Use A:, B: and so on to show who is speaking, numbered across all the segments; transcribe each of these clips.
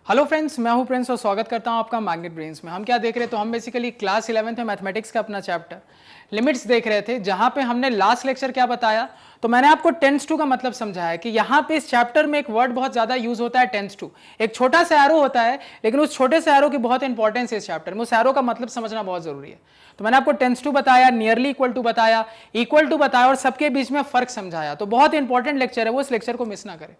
A: Hello friends, मैं हूं Prince और स्वागत करता हूं आपका मैग्नेट ब्रेन्स में। हम क्या देख रहे हैं, तो हम बेसिकली क्लास 11th में मैथमेटिक्स का अपना चैप्टर लिमिट्स देख रहे थे, जहां पे हमने लास्ट लेक्चर क्या बताया, तो मैंने आपको टेंस टू का मतलब समझाया कि यहाँ पे इस चैप्टर में एक वर्ड बहुत ज्यादा यूज होता है, टेंस टू। एक छोटा सा एरो होता है, लेकिन उस छोटे से एरो की बहुत इंपॉर्टेंस है इस चैप्टर में। उस एरो का मतलब समझना बहुत जरूरी है। तो मैंने आपको टेंस टू बताया, नियरली इक्वल टू बताया, इक्वल टू बताया और सबके बीच में फर्क समझाया। तो बहुत इंपॉर्टेंट लेक्चर है वो, इस लेक्चर को मिस ना करें।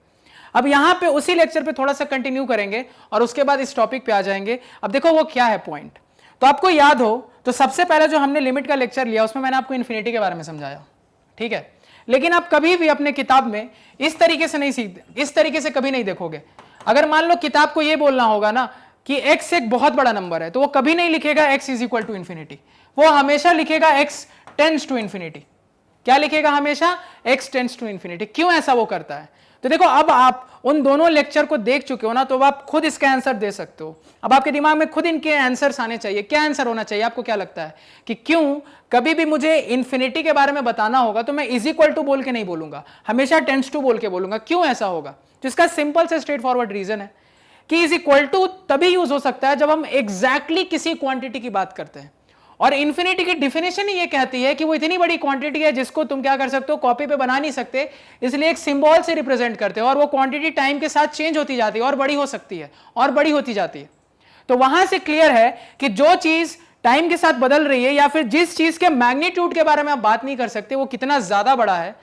A: अब यहां पे उसी लेक्चर पे थोड़ा सा कंटिन्यू करेंगे और उसके बाद इस टॉपिक पे आ जाएंगे। अब देखो वो क्या है पॉइंट, तो आपको याद हो तो सबसे पहले जो हमने लिमिट का लेक्चर लिया उसमें मैंने आपको इन्फिनिटी के बारे में समझाया, ठीक है। लेकिन आप कभी भी अपने किताब में इस तरीके से नहीं सीखते, इस तरीके से कभी नहीं देखोगे। अगर मान लो किताब को यह बोलना होगा ना कि x एक बहुत बड़ा नंबर है, तो वो कभी नहीं लिखेगा x is equal to infinity, वो हमेशा लिखेगा x टेंड्स टू इन्फिनिटी। क्या लिखेगा? हमेशा x टेंड्स टू इन्फिनिटी। क्यों ऐसा वो करता है? तो देखो, अब आप उन दोनों लेक्चर को देख चुके हो ना, तो अब आप खुद इसका आंसर दे सकते हो। अब आपके दिमाग में खुद इनके आंसर्स आने चाहिए। क्या आंसर होना चाहिए? आपको क्या लगता है कि क्यों कभी भी मुझे इन्फिनिटी के बारे में बताना होगा तो मैं इज इक्वल टू बोल के नहीं बोलूंगा, हमेशा टेंड्स टू बोल के बोलूंगा? क्यों ऐसा होगा? तो इसका सिंपल से स्ट्रेट फॉरवर्ड रीजन है कि इज इक्वल टू तभी यूज हो सकता है जब हम एग्जैक्टली किसी क्वांटिटी की बात करते हैं। और इन्फिनिटी की डिफिनेशन ही ये कहती है कि वो इतनी बड़ी क्वांटिटी है जिसको तुम क्या कर सकते हो, कॉपी पे बना नहीं सकते, इसलिए एक सिंबल से रिप्रेजेंट करते हो। और वो क्वांटिटी टाइम के साथ चेंज होती जाती है और बड़ी हो सकती है और बड़ी होती जाती है। तो वहां से क्लियर है कि जो चीज टाइम के साथ बदल रही है या फिर जिस चीज के मैग्नीट्यूड के बारे में आप बात नहीं कर सकते, वो कितना ज्यादा बड़ा है,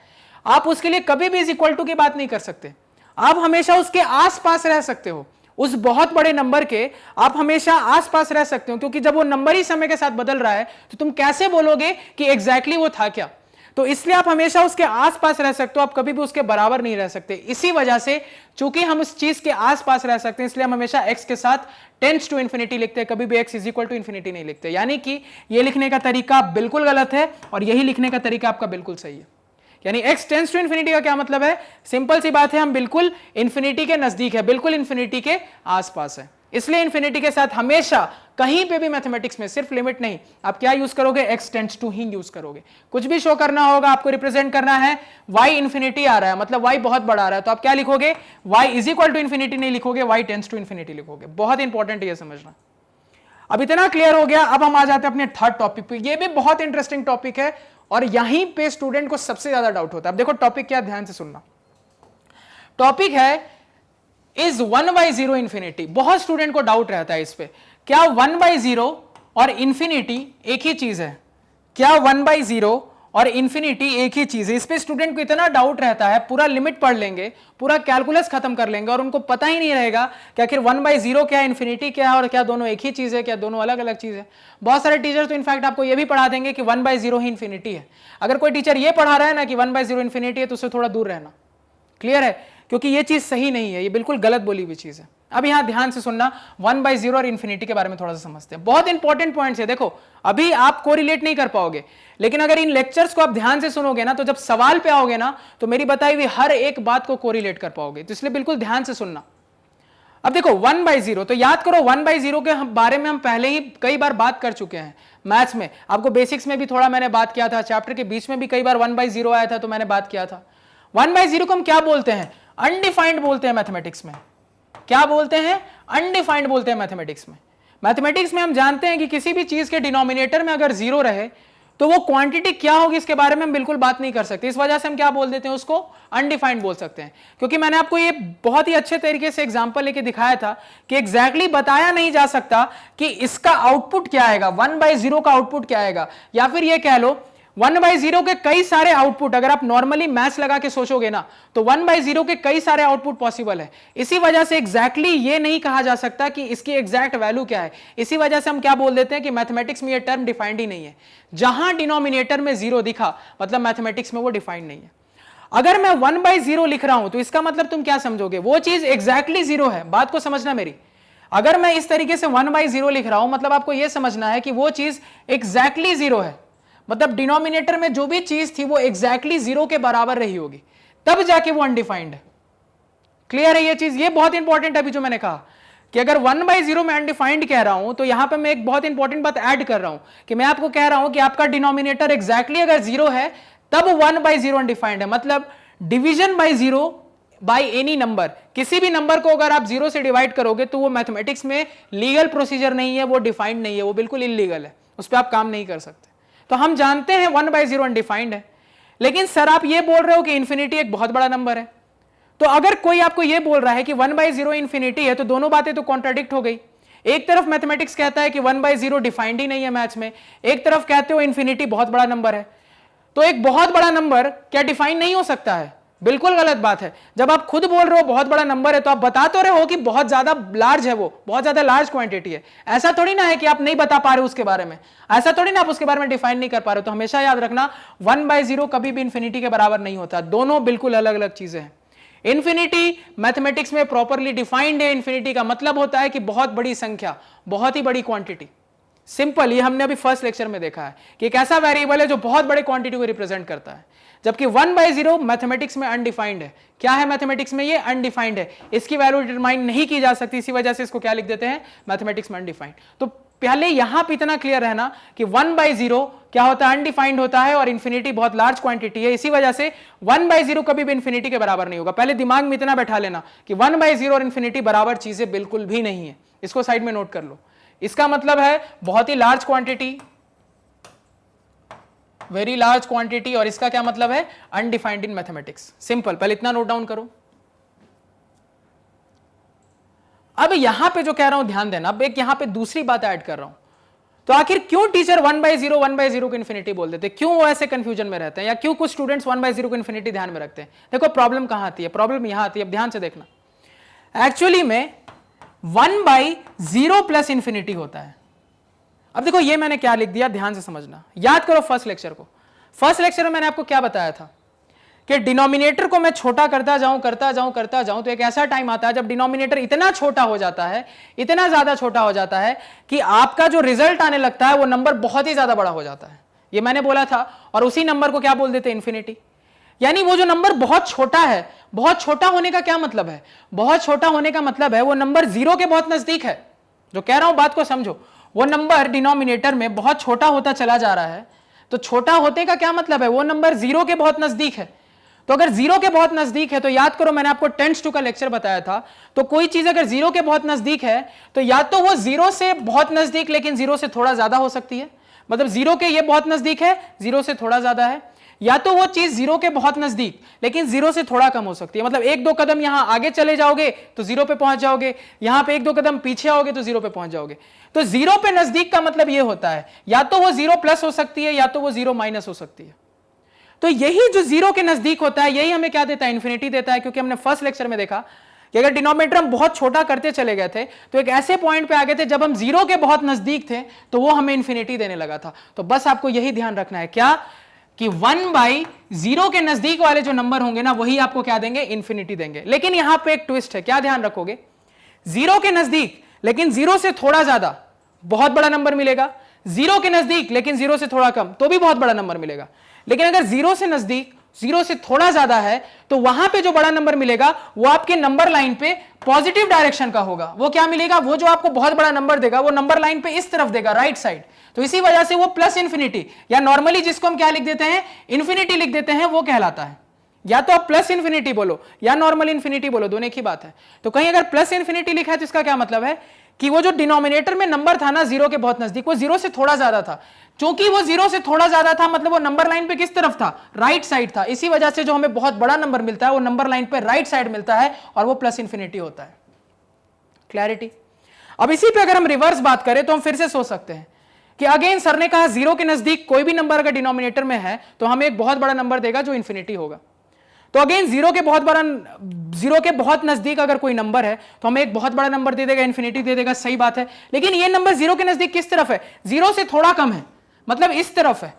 A: आप उसके लिए कभी भी इज इक्वल टू की बात नहीं कर सकते। आप हमेशा उसके आसपास रह सकते हो, उस बहुत बड़े नंबर के आप हमेशा आसपास रह सकते हो, क्योंकि जब वो नंबर ही समय के साथ बदल रहा है तो तुम कैसे बोलोगे कि एग्जैक्टली वो था क्या? तो इसलिए आप हमेशा उसके आसपास रह सकते हो, आप कभी भी उसके बराबर नहीं रह सकते। इसी वजह से चूंकि हम उस चीज के आसपास रह सकते हैं, इसलिए हम हमेशा x के साथ टेंड्स टू इन्फिनिटी लिखते हैं, कभी भी x is equal to infinity नहीं लिखते। यानी कि ये लिखने का तरीका बिल्कुल गलत है और यही लिखने का तरीका आपका बिल्कुल सही है। यानी x टेंड्स टू इन्फिनिटी का क्या मतलब है? सिंपल सी बात है, हम बिल्कुल इन्फिनिटी के नजदीक है, बिल्कुल इन्फिनिटी के आसपास है। इसलिए इन्फिनिटी के साथ हमेशा कहीं पे भी मैथमेटिक्स में, सिर्फ लिमिट नहीं, आप क्या यूज करोगे? x टेंड्स टू ही यूज करोगे। कुछ भी शो करना होगा, आपको रिप्रेजेंट करना है, y इन्फिनिटी आ रहा है मतलब y बहुत बड़ा आ रहा है, तो आप क्या लिखोगे? y is equal to infinity नहीं लिखोगे, y टेंड्स टू इन्फिनिटी लिखोगे। बहुत इंपॉर्टेंट है समझना। अब इतना क्लियर हो गया, अब हम आ जाते हैं अपने थर्ड टॉपिक पे। ये भी बहुत इंटरेस्टिंग टॉपिक है और यहीं पे स्टूडेंट को सबसे ज्यादा डाउट होता है। अब देखो टॉपिक क्या, ध्यान से सुनना। टॉपिक है इज 1/0 इन्फिनिटी। बहुत स्टूडेंट को डाउट रहता है इस पे, क्या 1/0 और इन्फिनिटी एक ही चीज है? क्या 1/0 और इन्फिनिटी एक ही चीज है? इस पे स्टूडेंट को इतना डाउट रहता है, पूरा लिमिट पढ़ लेंगे, पूरा कैलकुलस खत्म कर लेंगे और उनको पता ही नहीं रहेगा कि आखिर 1/0 क्या है, इन्फिनिटी क्या है और क्या दोनों एक ही चीज है, क्या दोनों अलग अलग चीज है। बहुत सारे टीचर तो इनफैक्ट आपको ये भी पढ़ा देंगे कि 1/0 ही इन्फिनिटी है। अगर कोई टीचर ये पढ़ा रहा है ना कि 1/0 इन्फिनिटी है, तो उससे थोड़ा दूर रहना। क्लियर है? क्योंकि ये चीज सही नहीं है, ये बिल्कुल गलत बोली हुई चीज है। अब यहां ध्यान से सुनना, 1/0 और इन्फिनिटी के बारे में थोड़ा सा समझते हैं। बहुत इंपॉर्टेंट पॉइंट्स है। देखो अभी आप कोरिलेट नहीं कर पाओगे, लेकिन अगर इन लेक्चर्स को आप ध्यान से सुनोगे ना, तो जब सवाल पे आओगे ना, तो मेरी बताई हुई हर एक बात को कोरिलेट कर पाओगे। तो इसलिए बिल्कुल ध्यान से सुनना। अब देखो 1/0, तो याद करो 1/0 के बारे में हम पहले ही कई बार बात कर चुके हैं मैथ्स में। आपको बेसिक्स में भी थोड़ा मैंने बात किया था, चैप्टर के बीच में भी कई बार 1/0 आया था तो मैंने बात किया था। 1/0 को हम क्या बोलते हैं? अनडिफाइंड बोलते हैं मैथमेटिक्स में। क्या बोलते हैं? अनडिफाइंड बोलते हैं मैथमेटिक्स में। मैथमेटिक्स में हम जानते हैं कि किसी भी चीज के डिनोमिनेटर में अगर 0 रहे तो वो क्वांटिटी क्या होगी, इसके बारे में हम बिल्कुल बात नहीं कर सकते। इस वजह से हम क्या बोल देते हैं? उसको अनडिफाइंड बोल सकते हैं। क्योंकि मैंने आपको ये बहुत ही अच्छे तरीके से एग्जांपल लेके दिखाया था कि एग्जैक्टली बताया नहीं जा सकता कि इसका आउटपुट क्या आएगा, 1/0 का आउटपुट क्या आएगा, या फिर ये कह लो 1/0 के कई सारे आउटपुट। अगर आप नॉर्मली मैथ्स लगा के सोचोगे ना, तो 1/0 के कई सारे आउटपुट पॉसिबल है। इसी वजह से एग्जैक्टली ये नहीं कहा जा सकता कि इसकी एग्जैक्ट वैल्यू क्या है। इसी वजह से हम क्या बोल देते हैं कि मैथमेटिक्स में ये टर्म डिफाइंड ही नहीं है। जहां डिनोमिनेटर में 0 दिखा मतलब मैथमेटिक्स में वो डिफाइंड नहीं है। अगर मैं 1/0 लिख रहा हूं तो इसका मतलब तुम क्या समझोगे? वो चीज एग्जैक्टली 0 है। बात को समझना मेरी। अगर मैं इस तरीके से 1/0 लिख रहा हूं, मतलब आपको यह समझना है कि वो चीज एग्जैक्टली 0 है, मतलब डिनोमिनेटर में जो भी चीज थी वो एग्जैक्टली 0 के बराबर रही होगी, तब जाके वो अनडिफाइंड है। क्लियर है ये चीज? ये बहुत इंपॉर्टेंट है। अभी जो मैंने कहा कि अगर 1/0 में अनडिफाइंड कह रहा हूं, तो यहां पे मैं एक बहुत इंपॉर्टेंट बात ऐड कर रहा हूं कि मैं आपको कह रहा हूं कि आपका डिनोमिनेटर एग्जैक्टली अगर 0 है तब 1/0 अनडिफाइंड है। मतलब division bye 0 by any number, किसी भी नंबर को अगर आप 0 से डिवाइड करोगे तो वो मैथमेटिक्स में लीगल प्रोसीजर नहीं है, वो डिफाइंड नहीं है, वो बिल्कुल इलीगल है, उस पर आप काम नहीं कर सकते। तो हम जानते हैं 1/0 अनडिफाइंड है, लेकिन सर आप ये बोल रहे हो कि इन्फिनिटी एक बहुत बड़ा नंबर है। तो अगर कोई आपको ये बोल रहा है कि 1/0 इन्फिनिटी है, तो दोनों बातें तो कॉन्ट्राडिक्ट हो गई। एक तरफ मैथमेटिक्स कहता है कि 1/0 डिफाइंड ही नहीं है मैथ्स में, एक तरफ कहते हो इन्फिनिटी बहुत बड़ा नंबर है। तो एक बहुत बड़ा नंबर क्या डिफाइन नहीं हो सकता है? बिल्कुल गलत बात है। जब आप खुद बोल रहे हो बहुत बड़ा नंबर है, तो आप बता तो रहे हो कि बहुत ज्यादा लार्ज है, वो बहुत ज्यादा लार्ज क्वांटिटी है। ऐसा थोड़ी ना है कि आप नहीं बता पा रहे हो उसके बारे में, ऐसा थोड़ी ना आप उसके बारे में डिफाइन नहीं कर पा रहे हो। तो हमेशा याद रखना 1/0 कभी भी इन्फिनिटी के बराबर नहीं होता, दोनों बिल्कुल अलग अलग चीजें हैं। इन्फिनिटी मैथमेटिक्स में प्रॉपरली डिफाइंड है। इन्फिनिटी का मतलब होता है कि बहुत बड़ी संख्या, बहुत ही बड़ी क्वांटिटी। सिंपल, ये हमने अभी फर्स्ट लेक्चर में देखा है कि एक ऐसा वेरिएबल है जो बहुत बड़े क्वांटिटी को रिप्रेजेंट करता है, जबकि 1/0 मैथमेटिक्स में अनडिफाइंड है। क्या है मैथमेटिक्स में? ये अनडिफाइंड है, इसकी वैल्यू डिटरमाइन नहीं की जा सकती, इसी वजह से इसको क्या लिख देते हैं? मैथमेटिक्स में अनडिफाइंड। तो पहले यहां पे इतना क्लियर रहना कि 1/0 क्या होता है? अनडिफाइंड होता है, और इन्फिनिटी बहुत लार्ज क्वांटिटी है, इसी वजह से 1/0 कभी भी इन्फिनिटी के बराबर नहीं होगा। पहले दिमाग में इतना बैठा लेना कि 1/0 और इन्फिनिटी बराबर चीजें बिल्कुल भी नहीं है, इसको साइड में नोट कर लो। इसका मतलब है बहुत ही large quantity, very large quantity, और इसका क्या मतलब है? Undefined in mathematics. सिंपल, पहले इतना नोट डाउन करो। अब यहां पे जो कह रहा हूं ध्यान देना, अब एक यहां पे दूसरी बात ऐड कर रहा हूं। तो आखिर क्यों टीचर 1/0 को इन्फिनिटी बोल देते हैं? क्यों वो ऐसे कंफ्यूजन में रहते हैं, या क्यों कुछ स्टूडेंट्स 1/0 को इन्फिनिटी ध्यान में रखते हैं? देखो प्रॉब्लम कहां आती है, प्रॉब्लम यहां आती है, अब ध्यान से देखना। एक्चुअली में 1/0 प्लस इन्फिनिटी होता है। अब देखो ये मैंने क्या लिख दिया, ध्यान से समझना, याद करो फर्स्ट लेक्चर को। फर्स्ट लेक्चर में मैंने आपको क्या बताया था कि डिनोमिनेटर को मैं छोटा करता जाऊं तो एक ऐसा टाइम आता है जब डिनोमिनेटर इतना छोटा हो जाता है, इतना ज्यादा छोटा हो जाता है कि आपका जो रिजल्ट आने लगता है वो नंबर बहुत ही ज्यादा बड़ा हो जाता है। ये मैंने बोला था, और उसी नंबर को क्या बोल देते हैं? इन्फिनिटी। यानी वो जो नंबर बहुत छोटा है, बहुत छोटा होने का क्या मतलब है? बहुत छोटा होने का मतलब है वो नंबर 0 के बहुत नजदीक है। जो कह रहा हूं बात को समझो, वो नंबर डिनोमिनेटर में बहुत छोटा होता चला जा रहा है। तो छोटा होने का क्या मतलब है? वो नंबर 0 के बहुत नजदीक है। तो अगर 0 के बहुत नजदीक है, तो याद करो मैंने आपको 10 का लेक्चर बताया था, तो कोई चीज अगर 0 के बहुत नजदीक है तो या तो वो 0 से बहुत नजदीक लेकिन 0 से थोड़ा ज्यादा हो सकती है, मतलब 0 के ये बहुत नजदीक है, 0 से थोड़ा ज्यादा है, या तो वो चीज 0 के बहुत नजदीक लेकिन 0 से थोड़ा कम हो सकती है। मतलब 1-2 कदम यहां आगे चले जाओगे तो 0 पे पहुंच जाओगे, यहां पे 1-2 कदम पीछे आओगे तो 0 पे पहुंच जाओगे। तो 0 पे नजदीक का मतलब ये होता है या तो वो 0 प्लस हो सकती है या तो वो 0 माइनस हो सकती है। तो यही जो 0 के नजदीक होता है यही हमें क्या देता है? इन्फिनिटी देता है। क्योंकि हमने फर्स्ट लेक्चर में देखा कि अगर डिनोमिनेटर हम बहुत छोटा करते चले गए थे तो एक ऐसे पॉइंट पे आ गए थे जब हम 0 के बहुत नजदीक थे तो वो हमें इन्फिनिटी देने लगा था। तो बस आपको यही ध्यान रखना है क्या कि 1/0 के नजदीक वाले जो नंबर होंगे ना वही आपको क्या देंगे? इन्फिनिटी देंगे। लेकिन यहां पे एक ट्विस्ट है, क्या ध्यान रखोगे? 0 के नजदीक लेकिन 0 से थोड़ा ज्यादा बहुत बड़ा नंबर मिलेगा, 0 के नजदीक लेकिन 0 से थोड़ा कम तो भी बहुत बड़ा नंबर मिलेगा। लेकिन अगर 0 से नजदीक 0 से थोड़ा ज्यादा है तो वहां पे जो बड़ा नंबर मिलेगा वो आपके नंबर लाइन पे पॉजिटिव डायरेक्शन का होगा। वो क्या मिलेगा? वो जो आपको बहुत बड़ा नंबर देगा वो नंबर लाइन पे इस तरफ देगा, राइट साइड। तो इसी वजह से वो प्लस इन्फिनिटी, या नॉर्मली जिसको हम क्या लिख देते हैं? इन्फिनिटी लिख देते हैं, वो कहलाता है। या तो आप प्लस इन्फिनिटी बोलो या नॉर्मल इन्फिनिटी बोलो, दोनों एक ही बात है। तो कहीं अगर प्लस इन्फिनिटी लिखा है तो इसका क्या मतलब है कि वो जो डिनोमिनेटर में नंबर था ना 0 के बहुत नजदीक, वो 0 से थोड़ा ज्यादा था। क्योंकि वो 0 से थोड़ा ज्यादा था मतलब वो नंबर लाइन पे किस तरफ था? राइट साइड था। इसी वजह से जो हमें बहुत बड़ा नंबर मिलता है वो नंबर लाइन पे राइट साइड मिलता है और वो प्लस इन्फिनिटी होता है। क्लैरिटी? अब इसी पे अगर हम रिवर्स बात करें तो हम फिर से सोच सकते हैं कि अगेन सर ने कहा 0 के नजदीक कोई भी नंबर अगर डिनोमिनेटर में है तो हमें एक बहुत बड़ा नंबर देगा जो इन्फिनिटी होगा। तो अगेन 0 के बहुत नजदीक अगर कोई नंबर है तो हमें एक बहुत बड़ा नंबर दे देगा, इन्फिनिटी दे देगा, सही बात है। लेकिन ये नंबर 0 के नजदीक किस तरफ है? 0 से थोड़ा कम है, मतलब इस तरफ है,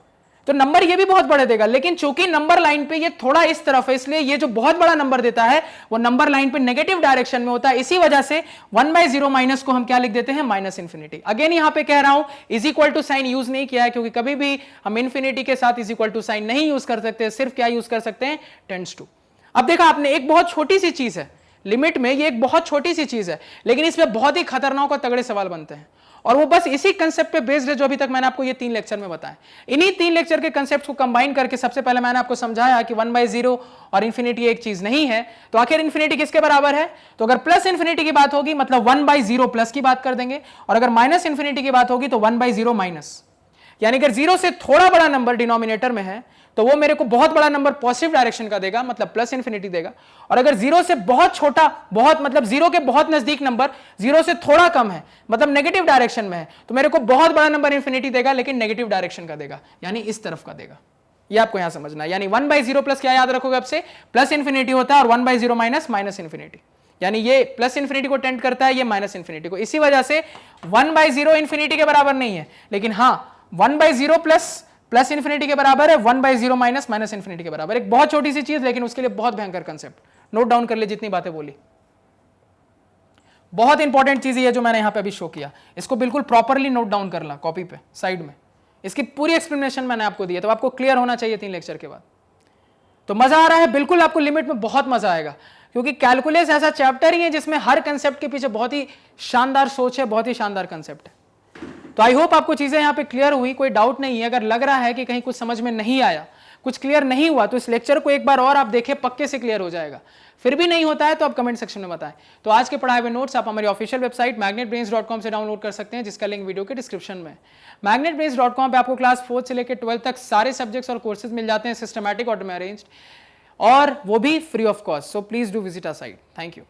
A: तो नंबर ये भी बहुत बड़ा देगा। लेकिन चूंकि नंबर लाइन पे ये थोड़ा इस तरफ है इसलिए ये जो बहुत बड़ा नंबर देता है वो नंबर लाइन पे नेगेटिव डायरेक्शन में होता है। इसी वजह से 1/0 माइनस को हम क्या लिख देते हैं? Minus infinity. अगेन यहां पे कह रहा हूं is equal to sign use नहीं किया है क्योंकि कभी भी हम इन्फिनिटी के साथ इज इक्वल टू साइन नहीं यूज कर सकते, सिर्फ क्या यूज कर सकते हैं? Tends to. अब देखा आपने, एक बहुत छोटी सी चीज है लिमिट में ये एक बहुत छोटी सी चीज है, लेकिन इसमें बहुत ही खतरनाक और तगड़े सवाल बनते हैं, और वो बस इसी कंसेप्ट पे बेस्ड है जो अभी तक मैंने आपको ये 3 लेक्चर में बताया। इन्हीं 3 लेक्चर के कंसेप्ट को कंबाइन करके सबसे पहले मैंने आपको समझाया कि 1/0 और इन्फिनिटी एक चीज नहीं है, तो आखिर इन्फिनिटी किसके बराबर है? तो अगर प्लस इन्फिनिटी की बात होगी मतलब 1/0 प्लस की बात कर देंगे, और अगर माइनस इन्फिनिटी की बात होगी तो 1/0 माइनस। यानी अगर 0 से थोड़ा बड़ा नंबर डिनोमिनेटर में है तो वो मेरे को बहुत बड़ा नंबर पॉजिटिव डायरेक्शन का देगा, मतलब प्लस इन्फिनिटी देगा, और अगर 0 से बहुत छोटा, बहुत मतलब 0 के बहुत नजदीक नंबर 0 से थोड़ा कम है, मतलब नेगेटिव डायरेक्शन में है, तो मेरे को बहुत बड़ा नंबर इन्फिनिटी देगा, लेकिन नेगेटिव डायरेक्शन का देगा, यानी इस तरफ का देगा। ये आपको यहां समझना है। यानी 1/0 प्लस क्या याद रखोगे आपसे? प्लस इन्फिनिटी होता है, और 1/0 माइनस माइनस इन्फिनिटी, यानी ये प्लस इन्फिनिटी को टेंड करता है, ये माइनस इन्फिनिटी को। इसी वजह से 1/0 इन्फिनिटी के बराबर नहीं है, लेकिन हाँ 1/0 प्लस इन्फिनिटी के बराबर है, 1/0 माइनस माइनस इन्फिनिटी के बराबर। एक बहुत छोटी सी चीज, लेकिन उसके लिए बहुत भयंकर कंसेप्ट। नोट डाउन कर ले जितनी बातें बोली। बहुत इंपॉर्टेंट चीज है जो मैंने यहां पे अभी शो किया, इसको बिल्कुल प्रॉपरली नोट डाउन कर ला कॉपी पे साइड में। इसकी पूरी एक्सप्लेनेशन मैंने आपको दी है, तो आपको क्लियर होना चाहिए 3 लेक्चर के बाद। तो मजा आ रहा है? बिल्कुल आपको लिमिट में बहुत मजा आएगा, क्योंकि कैलकुलस ऐसा चैप्टर ही है जिसमें हर कंसेप्ट के पीछे बहुत ही शानदार सोच है, बहुत ही शानदार कंसेप्ट है। तो आई होप आपको चीजें यहां पे क्लियर हुई, कोई डाउट नहीं है। अगर लग रहा है कि कहीं कुछ समझ में नहीं आया, कुछ क्लियर नहीं हुआ, तो इस लेक्चर को एक बार और आप देखें, पक्के से क्लियर हो जाएगा। फिर भी नहीं होता है तो आप कमेंट सेक्शन में बताएं। तो आज के पढ़ाए हुए नोट्स आप हमारी ऑफिशियल वेबसाइट magnetbrains.com से डाउनलोड कर सकते हैं, जिसका लिंक वीडियो के डिस्क्रिप्शन में है। magnetbrains.com पे आपको क्लास 4 से लेकर 12 तक सारे सब्जेक्ट्स और कोर्सेज मिल जाते हैं, सिस्टमैटिक और अरेंज्ड, और वो भी free of cost. So please do visit our site. Thank you.